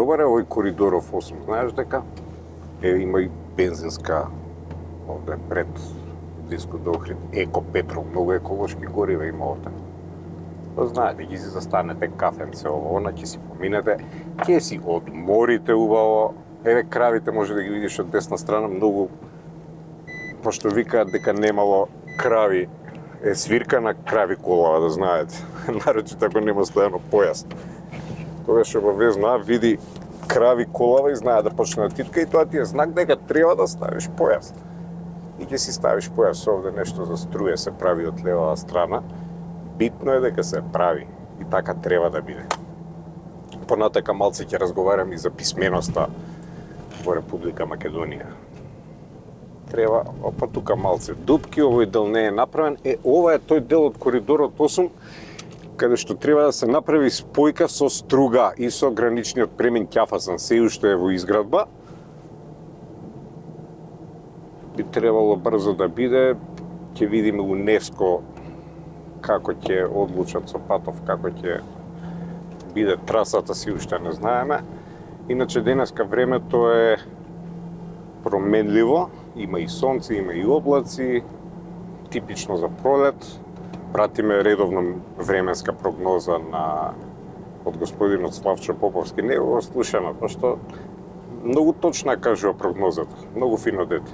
добар е овој коридоров 8. Знаеш дека има и бензинска овде пред близко до Охрид, Еко Петрол, многу еколошки горива има овде. Знаете, ќе си застанете кафенце ово, она ќе си поминете, ќе си одморите убаво. Еве кравите може да ги видиш од десна страна, многу, пошто викаат дека немало крави, свирка на крави колава, да знаете. Нарочито ако нема ставено појас. Тогаш обавезно види крави колава и знае да почне да титка и тоа ти е знак дека треба да ставиш појас. И ќе си ставиш појас, овде нешто за струја се прави од левава страна. Битно е дека се прави и така треба да биде. Понатака малце ќе разговарам и за писменоста во Република Македонија. Треба, опа тука малце дупки, овој дел не е направен. Ова е тој дел од коридорот 8, каде што треба да се направи спојка со струга и со граничниот премин Ќафасан, се уште е во изградба. Би требало брзо да биде, ќе видиме УНЕСКО како ќе одлучат со патов, како ќе биде трасата, си уште не знаеме. Иначе денеска времето е променливо, има и сонце, има и облаци, типично за пролет. Пратиме редовно временска прогноза од господинот Славчо Поповски. Не го слушаме, пошто многу точна кажува прогнозата, многу фино дете.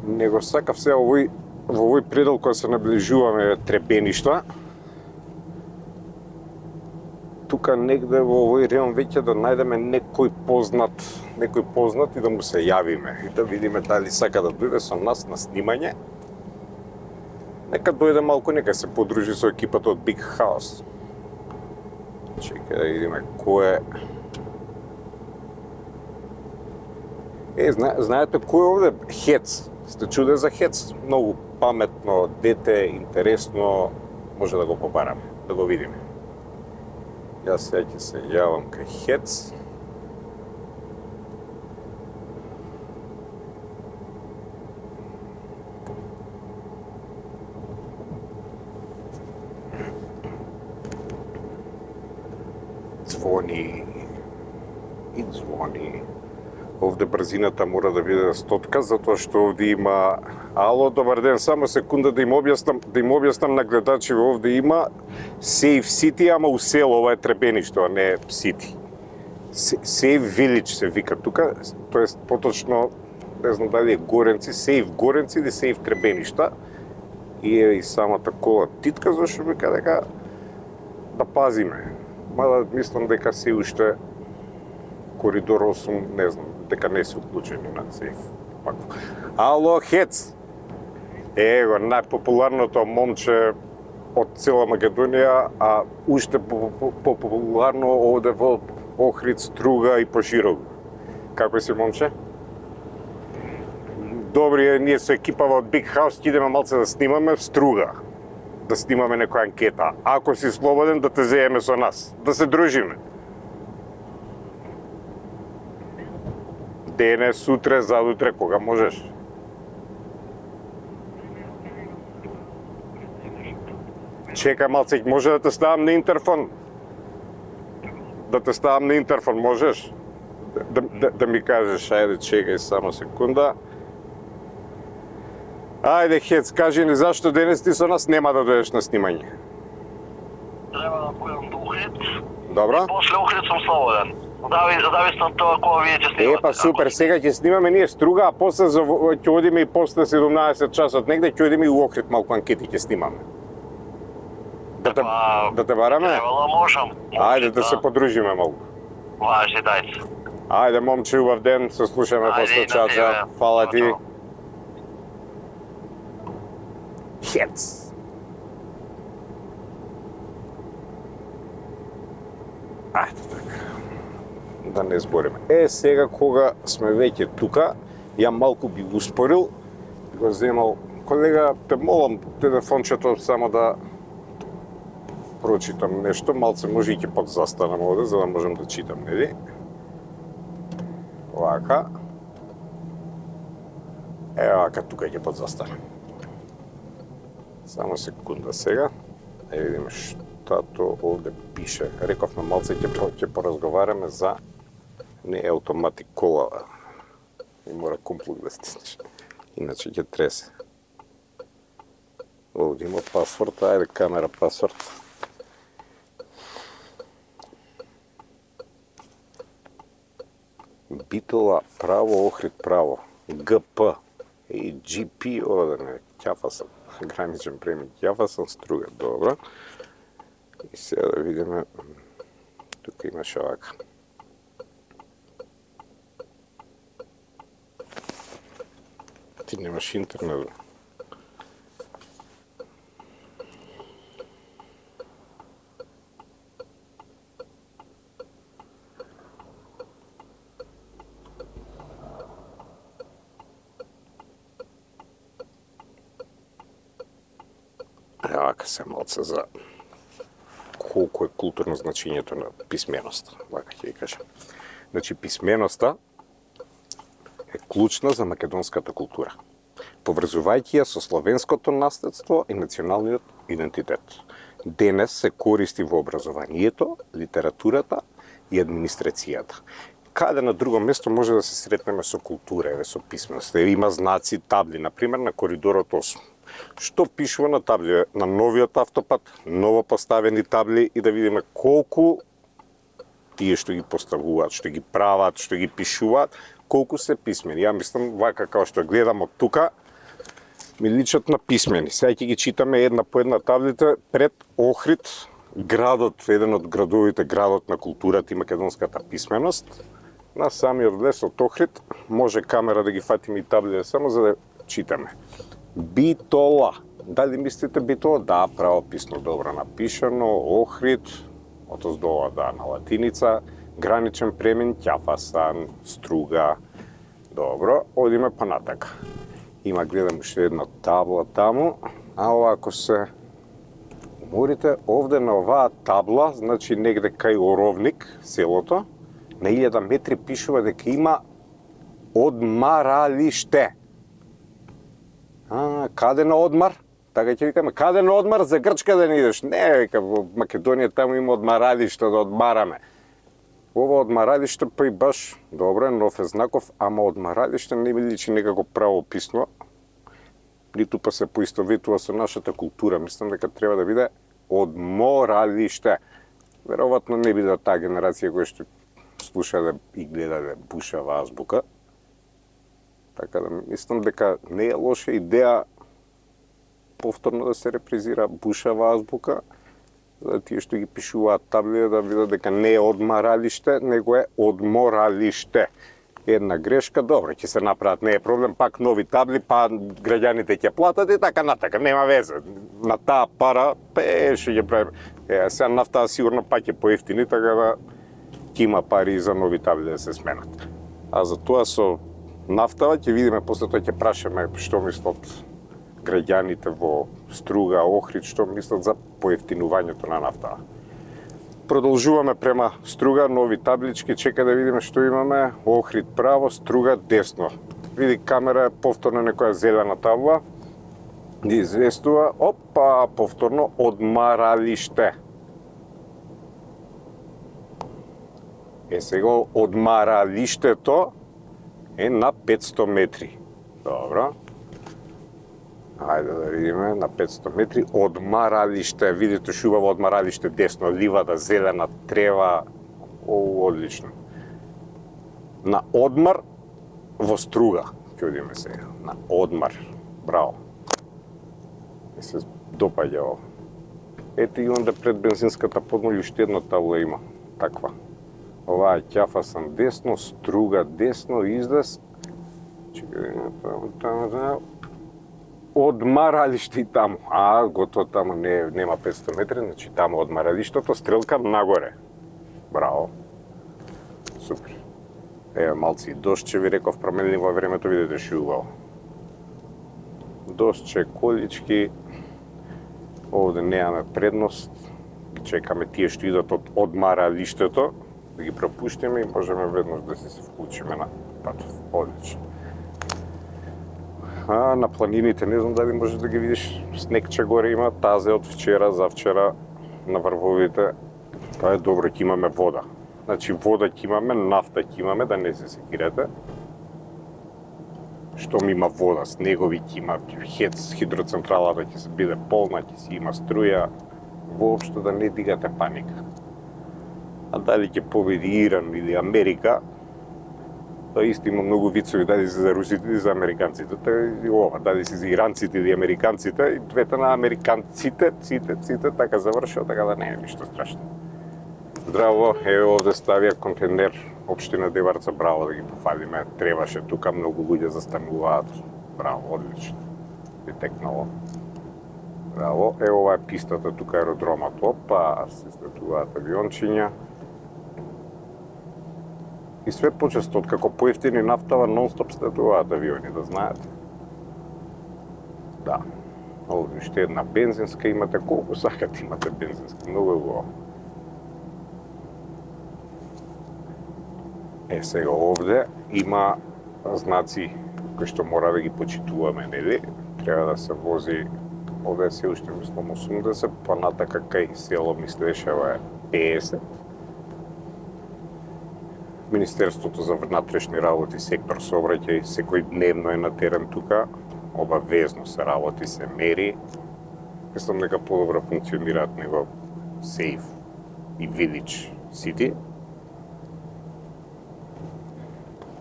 Него сакав се во овој предел кога се наближуваме Требеништа, тука негде во овој район веќе да најдеме некој познат и да му се јавиме и да видиме дали сака да дојде со нас на снимање. Нека дојде малку, нека се подружи со екипата од Big House. Чекај да видиме кој е. Знаете кој е овде? Хец. Сте чуде за Хец? Многу паметно дете, интересно, може да го побараме, да го видиме. Јас сега ќе се јавам кај Хец. Звони и звони. Овде брзината мора да биде 100, затоа што овде има... Ало, добар ден, само секунда да им објаснам на гледачите, овде има Safe City, ама у село, ова е Требениште, а не City. Safe Village се вика тука, тоест поточно, не знам дали е Горенци, Safe Горенци или Safe Требеништа. И е и самата кола титка, зашто вика дека да пазиме. Мада мислам дека се уште коридор 8, не знам, дека не се уклучени на Сейф. Ало, Хец! Его, најпопуларното момче од цела Македонија, а уште популарно овде во Охрид, Струга и поширок. Како си, момче? Добри, ние со екипава од Big House ќе идеме малце да снимаме в Струга. Да снимаме некоја анкета. Ако си слободен, да те зееме со нас. Да се дружиме. Дене, сутре, задутре, кога можеш? Чекај малце, може да те ставам на интерфон? Да те ставам на интерфон, можеш? Да ми кажеш, ајде, чекај само секунда. Ајде, Хец, кажи ни зашто денес ти со нас нема да дојдеш на снимање? Треба да појдам до Охрид. Добро. И после Охрид сум слободен. Зависно од тоа кога вие ќе снимате. Па супер, сега ќе снимаме ние Струга, а после ќе одиме и после 17 часот негде, ќе одиме и у Охрид малку анкети ќе снимаме. Да те бараме? Требало можам. Ајде да се подружиме малку. Важи, дајте. Ајде, момче, убав ден, се слушаме после часа. Фала ти. Хец. Ајде така. Да не збориме. Сега кога сме веќе тука, ја малку би успорил, го земал. Колега, те молам телефончето само да прочитам нешто, малце може и ќе подзастанам овде, за да можем да читам, нели? Вака. Вака, тука ќе подзастанам. Само секунда сега. Да видиме тато овде пише. Рековме малце ќе поразговараме за не автоматик кола. И мора комплук да стиснеш. Иначе ќе тресе. Овде има пасворд, ајде камера пасворд. Битола право, Охрид право. ГП. И GP, овде не, ќафа сам. Граничен премик, ќафа сам струга, добро. И сега да видиме, тука имаше овака. Ти немаш интернет, бе. Вака се малце за колку е културно значењето на писменоста, вака ќе ви кажам. Значи, писменоста е клучна за македонската култура, поврзувајќи ја со словенското наследство и националниот идентитет. Денес се користи во образованието, литературата и администрацијата. Каде на друго место може да се сретнеме со култура, еве со писменост? Има знаци, табли, например на коридорот 8. Што пишува на табли на новиот автопат, ново поставени табли и да видиме колку тие што ги поставуваат, што ги прават, што ги пишуваат, колку се писмени. Ја мислам, вака како што гледам од тука, ми личат на писмени. Сега ќе ги читаме една по една таблите пред Охрид, градот, еден од градовите, градот на културата и македонската писменост. На самиот лес од Охрид може камера да ги фатиме и таблите само за да читаме. Битола. Дали мислите Битола? Да, правописно добро напишано. Охрид, отоздола да на латиница, граничен премин, ќафасан, струга. Добро, одиме понатака. Има, гледам уште една табла таму, а ако се уморите, овде на оваа табла, значи негде кај Оровник, селото, на 1000 метри пишува дека има одмаралиште. Каде на одмар? Така ќе викаме, каде на одмар, за Грчка да не идеш? Не, вика, во Македонија таму има одмаралиште да одмараме. Ова одмаралиште па и баш, добро, нов е знаков, ама одмаралиште не ми личи некако правописно, ниту па се поистоветува со нашата култура. Мислам дека треба да биде одморалиште. Веројатно не биде таа генерација која што слушале и гледале бушава азбука. Така да мислам дека не е лоша идеја повторно да се репризира бушава азбука, за тие што ги пишуваат табли да видат дека не е одмаралиште, него е одморалиште. Една грешка, добро, ќе се направат, не е проблем, пак нови табли, па граѓаните ќе платат и така натака, нема везе. На таа пара, што ќе правим. Сега нафтаа сигурно пак е поевтини, така да ќе има пари за нови табли да се сменат. А за тоа со нафтава ќе видиме, после тоа ќе прашаме што мислат граѓаните во Струга, Охрид, што мислат за поевтинувањето на нафтава. Продолжуваме према Струга, нови таблички, чека да видиме што имаме. Охрид право, Струга десно. Види камера, повторно некоја зелена табла. Ги известува, опа, повторно одмаралиште. Сега одмаралиштето е на 500 метри. Добро. Ајде да видиме, на 500 метри, одмаралиште, видите шубаво одмаралиште десно, ливада, зелена, трева, одлично. На одмар во Струга, ќе одиме сега, на одмар, браво. И се допаѓа ово. Ете и онда пред бензинската подмолја уште една табла има, таква. Оваа ќафасан десно, Струга десно, издес. Чекај, таму. Одмаралиште и таму. Готово таму нема 500 метри, значи таму одмаралиштето, стрелка нагоре. Браво. Супер. Еве малци дошче, ви реков, променливо во времето, видите шубаво. Дошче, колички. Овде немаме предност. Чекаме тие што идат од одмаралиштето, да ги пропуштиме и можеме веднаш да се вклучиме на патот. Одлично. На планините не знам дали можеш да ги видиш, снегче горе има, тазе од вчера, завчера на врвовите, тоа е добро, ќе имаме вода. Значи вода ќе имаме, нафта ќе имаме, да не се секирате. Штом има вода, снегови ќе има, ХЕЦ, хидроцентралата ќе се биде полна, ќе си има струја, воопшто да не дигате паника. А дали ќе победи Иран или Америка, тоа исто има многу вицови, дали се за русите и за американците, тоа и ова, дали се за иранците или американците, и двете на американците, ците, така завршува, така да не е ништо страшно. Здраво, еве овде ставија контейнер општина Деварца, браво да ги пофалиме, требаше, тука многу луѓе застануваат, браво, одлично, би текнало. Браво, ова е пистата, тука аеродромот, опа, се слетуваат авиончиња. И све почесто, како поевтини нафтава, нон-стоп слетуваат авиони, да знаете. Да, овде уште една бензинска имате, колку сакате имате бензинска, многу е убаво. Сега овде има знаци кои што мора да ги почитуваме, нели? Треба да се вози, овде се уште мислам 80, понатака кај село мислешева е 50. Министерството за внатрешни работи, сектор сообраќај, секој дневно е на терен тука, обавезно се работи, се мери. Мислам дека подобро функционираат него Safe и Village City.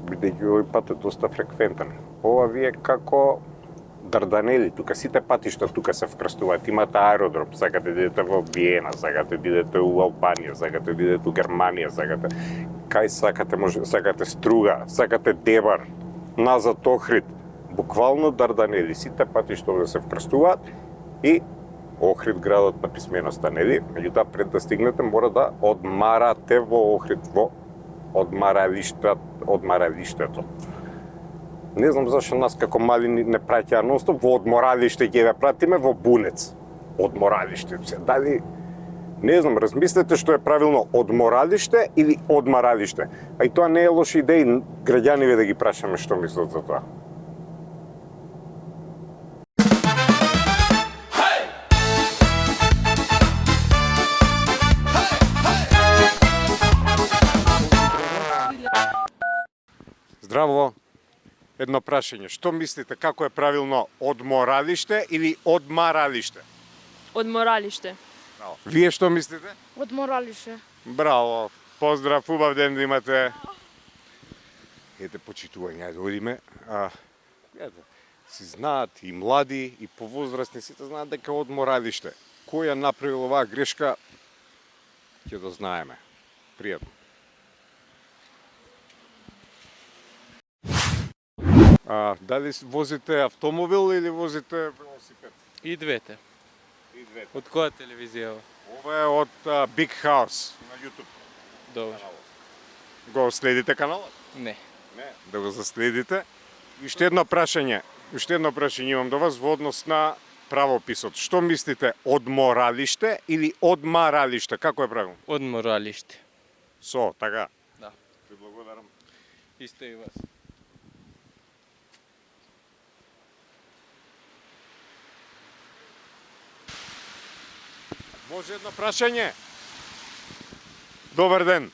Бидејќи овој пат е доста фреквентен. Ова ви е како Дарданели, тука сите патишта тука се вкрстуваат, имате аеродром, сакате да идете во Виена, сакате да идете у Албанија, сакате да идете у Германија, сакате кај сакате, сакате Струга, сакате Дебар, назад Охрид, буквално Дарданели, сите патишта овде се вкрстуваат и Охрид градот на писменоста, нели? Меѓутоа пред да стигнете мора да одмарате во Охрид, во одмаралиштето. Не знам зашто нас како мали не праќаа нонстоп, во одморалиште ќе ве пратиме во Бунец. Одморалиште. Дали, не знам, размислете што е правилно, одморалиште или одмаралиште. А и тоа не е лоша идеја, граѓаниве да ги прашаме што мислат за тоа. Здраво. Едно прашање. Што мислите, како е правилно, одморалиште или одмаралиште? Одморалиште. Браво. Вие што мислите? Одморалише. Браво. Поздрав, убав ден да имате. Ете почитување, ајде одиме. Си знаат и млади и повозрастни, сите знаат дека одморалиште. Кој ја направил оваа грешка, ќе да знаеме. Пријатно. Дали возите автомобил или возите велосипед? И двете. И двете. Од која телевизија? Ова е од Big House на YouTube. Добро. Го следите каналот? Не. Не, да го заследите. И уште едно прашање имам до вас во однос на правописот. Што мислите, одморалиште или одмаралиште? Како е правилно? Одморалиште. Со, така? Да. Ви благодарам. Исто и вас. Може едно прашање? Добар ден.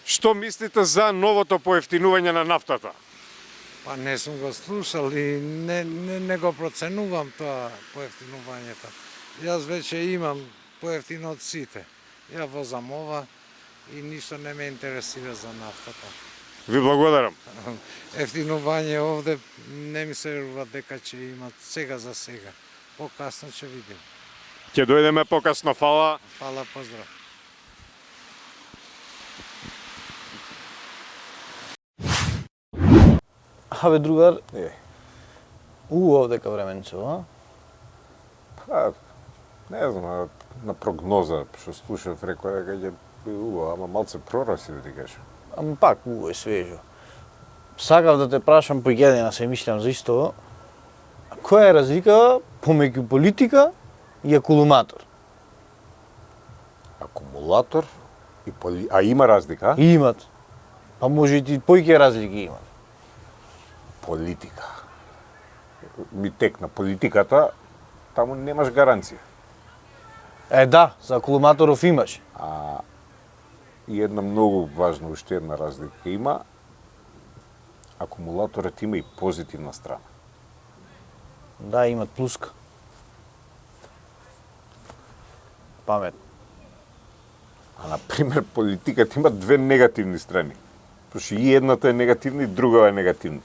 Што мислите за новото поевтинување на нафтата? Па не сум го слушал и не го проценувам тоа поевтинувањето. Јас веќе имам поевтино од сите. Ја возам ова и ништо не ме интересира за нафтата. Ви благодарам. Ефтинување овде не ми се верува дека ќе имат сега за сега. Покасно ќе видим. Ќе дојдеме покасно, фала. Фала, поздрав. Абе, другар, овде ка временчево, а? Па, не знам, на прогноза, што слушав, рекоа дека ќе биде убаво, ама малце прораси да ти кажам. Ама пак убаво е свежо. Сакав да те прашам, по едина се мислам за исто, која е разлика помеѓу политика и акумулатор? Акумулатор и а има разлика? И имат. Па може и поиќе разлики имат. Политика. Ми текна политиката, таму немаш гаранција. Да, за акумулаторов имаш. И една многу важна уште една разлика има. Акумулаторот има и позитивна страна. Да, имат плуска. Памет. А, например, политиката има две негативни страни. Пошто и едната е негативна и другава е негативна.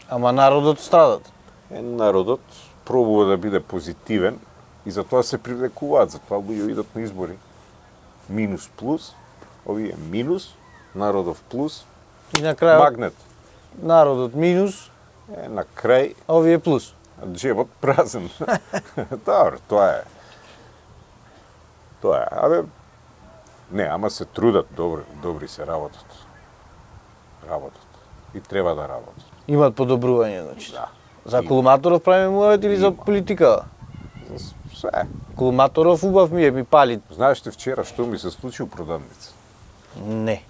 Ама народот страдат. Народот пробува да биде позитивен и затоа се привлекуваат, затоа луѓе идат на избори. Минус плюс, овие минус, народов плюс, И на крајот магнет. народот минус, На крај а овие плюс. джебот празен. Добро, тоа е. Тоа е. Абе, не, ама се трудат, добри се работат. И треба да работат. Имат подобрување, значи. Да. За акумулаторов правиме муавет или за Има. политика? Се. Акумулаторов убав ми пали. Знаеш ли вчера што ми се случи у продавница? Не.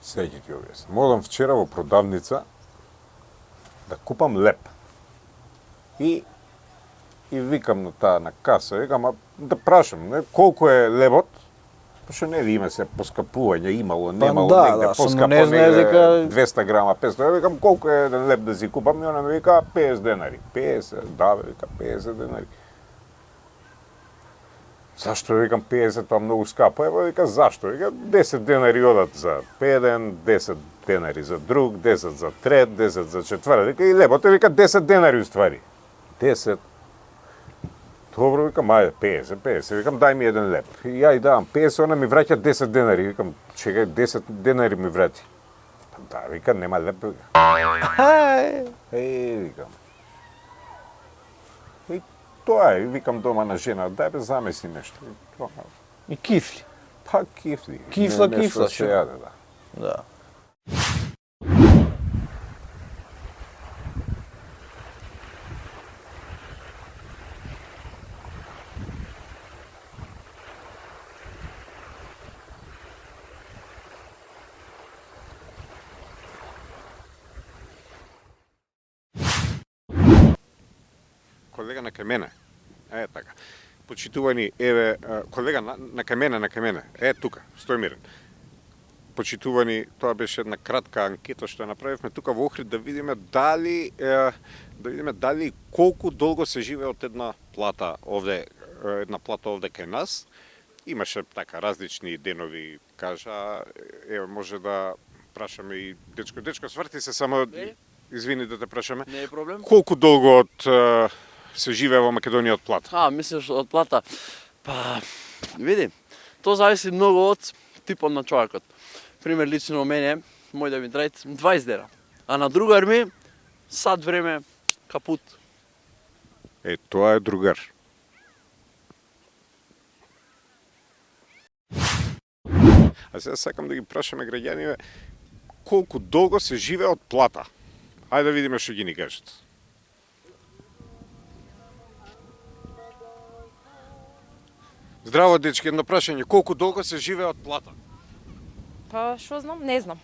Сега ќе ти објаснам. Модам вчера во продавница да купам леп. И викам на таа на каса, викам, да прашам, не, колку е лебот? Пошто не има се поскапување, имало, немало, да, негде да, само поскапо, не знае негде дека- 200 грама, 500, викам, колку е еден леп да си купам? И она ми вика, 50 денари. 50, да, бе, вика, 50 денари. Зашто викам 50, тоа многу скапо? Ево вика зашто? Вика 10 денари одат за еден, 10 денари за друг, 10 за трет, 10 за четврт. Вика и лебот е вика 10 денари уствари. 10. Добро, викам, ајде, 50. Викам, дај ми еден леп. И ја и давам 50, она ми враќа 10 денари. Викам, чекај, 10 денари ми врати. Да, вика, нема леп. Викам. И тоа е, викам дома на жена, дај бе замеси нешто. И тоа, И кифли. па кифли. Кифла, Нешто кифла, се шо? јаде, да. Да. Колега на кај мене. Така. Почитувани, еве, колега на кај мене. Тука, стој мирен. Почитувани, тоа беше една кратка анкета што ја направивме тука во Охрид да видиме дали колку долго се живее од една плата овде кај нас. Имаше така различни денови, кажа, еве може да прашаме и дечко сврти се само извини да те прашаме. Не е проблем. Колку долго се живее во Македонија од плата? Мислиш од плата? Па, види, тоа зависи многу од типот на човекот. Пример, лично у мене, мој да ми трајт 20 дена, а на другар ми, сад време, капут. Тоа е другар. А сега сакам да ги прашаме граѓаниве колку долго се живее од плата. Ајде да видиме што ги ни кажат. Здраво, дечки, едно прашање. Колку долго се живее од плата? Па, што знам? Не знам.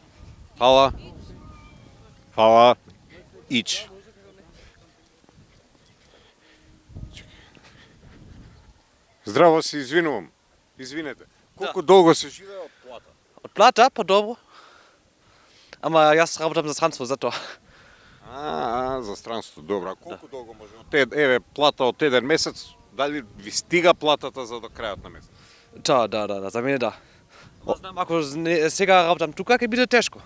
Фала. Фала. Ич. Здраво, се извинувам. Извинете. Колку долго се живее од плата? Од плата, па добро. Ама јас работам за странство, затоа. За странство, добро. А колку долго може? Еве, плата од еден месец, дали ви стига платата за до крајот на месец? Да, за мене да. Знам, ако сега работам тука, ќе биде тешко.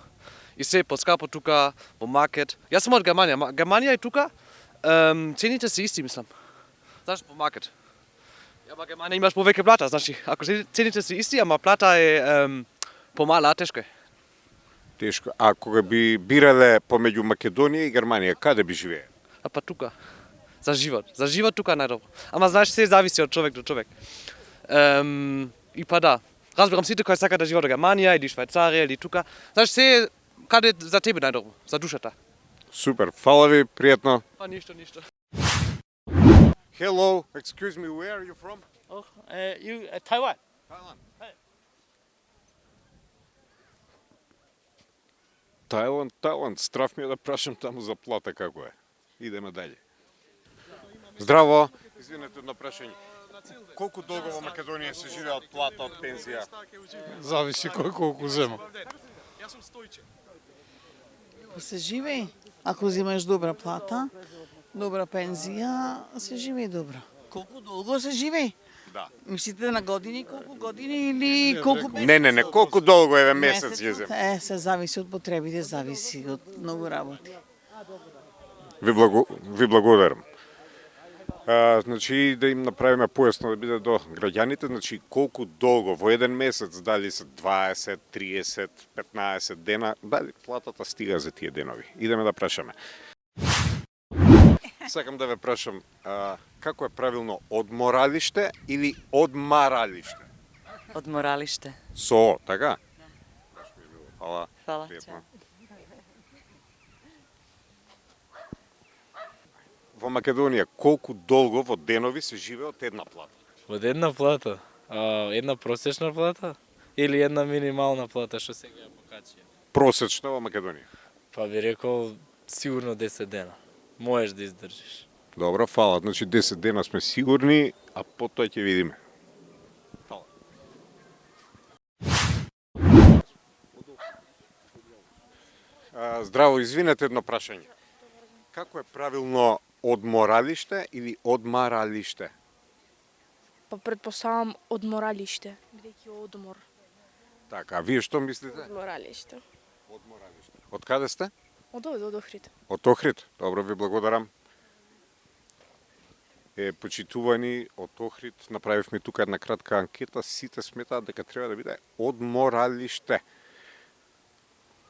И се поскапо тука, во маркет. Јас сум од Германија. Германија е тука, цените се исти, мислам. Знаеш, по маркет. Ама Германија имаш повеќе плата, значи, ако цените се исти, ама плата е помала, тешко е. Тешко. А кога би бирале помеѓу Македонија и Германија, каде би живее? А па тука. За живот. За живот тука најдобро. Ама знаеш, се зависи од човек до човек. И па да. Разбирам сите кои сакаат да живеат во Германија или Швајцарија или тука. Знаеш, се каде за тебе најдобро, за душата. Супер. Фала ви, пријатно. Па ништо. Hello, excuse me, where are you from? Taiwan. Тајланд. Страв ми е да прашам таму за плата како е. Идеме дале. Здраво, Извинете, едно прашање. Колку долго во Македонија се живее од плата, од пензија? Зависи кој колку зема. Се живее. Ако земаш добра плата, добра пензија, се живее добро. Колку долго се живее? Да. Мислите на години, колку години или колку месеци? Не, колку долго еве месец ќе земе? Се зависи од потребите, зависи од многу работи. Ви благодарам. Значи, да им направиме појасно да биде до граѓаните, значи колку долго во еден месец, дали се 20, 30, 15 дена, дали платата стига за тие денови. Идеме да прашаме. Сакам да ве прашам, како е правилно, одморалиште или одмаралиште? Одморалиште. Со О, така? Фала. Фала. Пријатно. Во Македонија, колку долго во денови се живее од една плата? Од една плата? Една просечна плата? Или една минимална плата, што сега ја покачија? Просечно во Македонија. Па би рекол сигурно 10 дена. Можеш да издржиш. Добро, фала. Значи 10 дена сме сигурни, а потоа ќе видиме. Фала. Здраво, извинете едно прашање. Како е правилно одморалиште или одмаралиште? Па предпоставам одморалиште, бидејќи одмор. Така, а вие што мислите? Одморалиште. Одморалиште. Од каде сте? Од овде, од Охрид. Од Охрид. Добро, ви благодарам. Почитувани од Охрид, направивме тука една кратка анкета, сите сметаат дека треба да биде одморалиште.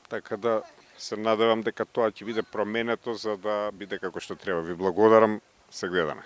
Така да се надевам дека тоа ќе биде променето за да биде како што треба. Ви благодарам, се гледаме.